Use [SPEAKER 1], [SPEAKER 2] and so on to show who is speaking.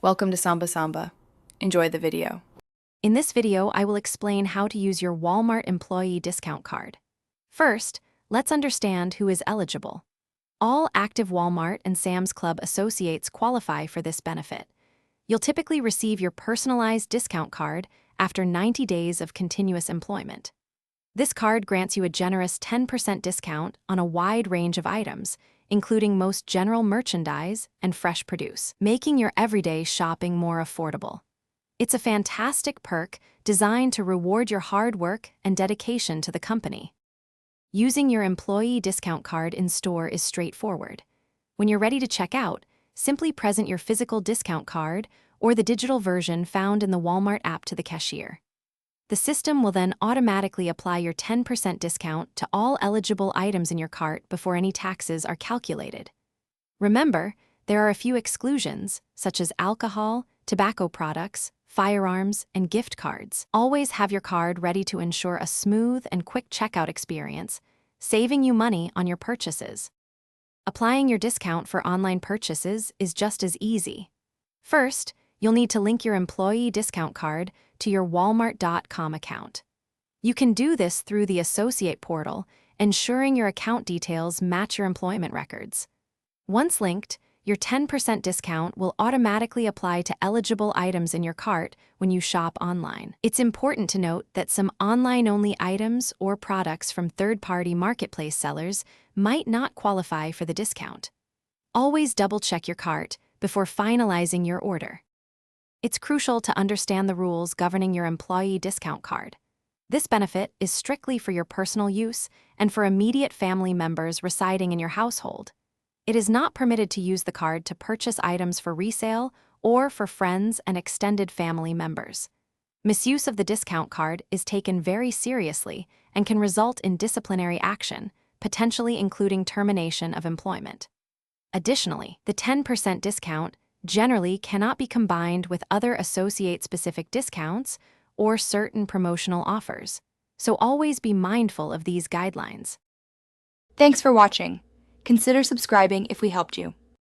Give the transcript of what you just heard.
[SPEAKER 1] Welcome to Samba Samba. Enjoy the video.
[SPEAKER 2] In this video, I will explain how to use your Walmart employee discount card. First, let's understand who is eligible. All active Walmart and Sam's Club associates qualify for this benefit. You'll typically receive your personalized discount card after 90 days of continuous employment. This card grants you a generous 10% discount on a wide range of items, including most general merchandise and fresh produce, making your everyday shopping more affordable. It's a fantastic perk designed to reward your hard work and dedication to the company. Using your employee discount card in store is straightforward. When you're ready to check out, simply present your physical discount card or the digital version found in the Walmart app to the cashier. The system will then automatically apply your 10% discount to all eligible items in your cart before any taxes are calculated. Remember, there are a few exclusions, such as alcohol, tobacco products, firearms, and gift cards. Always have your card ready to ensure a smooth and quick checkout experience, saving you money on your purchases. Applying your discount for online purchases is just as easy. First, you'll need to link your employee discount card to your Walmart.com account. You can do this through the Associate portal, ensuring your account details match your employment records. Once linked, your 10% discount will automatically apply to eligible items in your cart when you shop online. It's important to note that some online-only items or products from third-party marketplace sellers might not qualify for the discount. Always double-check your cart before finalizing your order. It's crucial to understand the rules governing your employee discount card. This benefit is strictly for your personal use and for immediate family members residing in your household. It is not permitted to use the card to purchase items for resale or for friends and extended family members. Misuse of the discount card is taken very seriously and can result in disciplinary action, potentially including termination of employment. Additionally, the 10% discount generally cannot be combined with other associate-specific discounts or certain promotional offers, so always be mindful of these guidelines.
[SPEAKER 1] Thanks for watching. Consider subscribing if we helped you.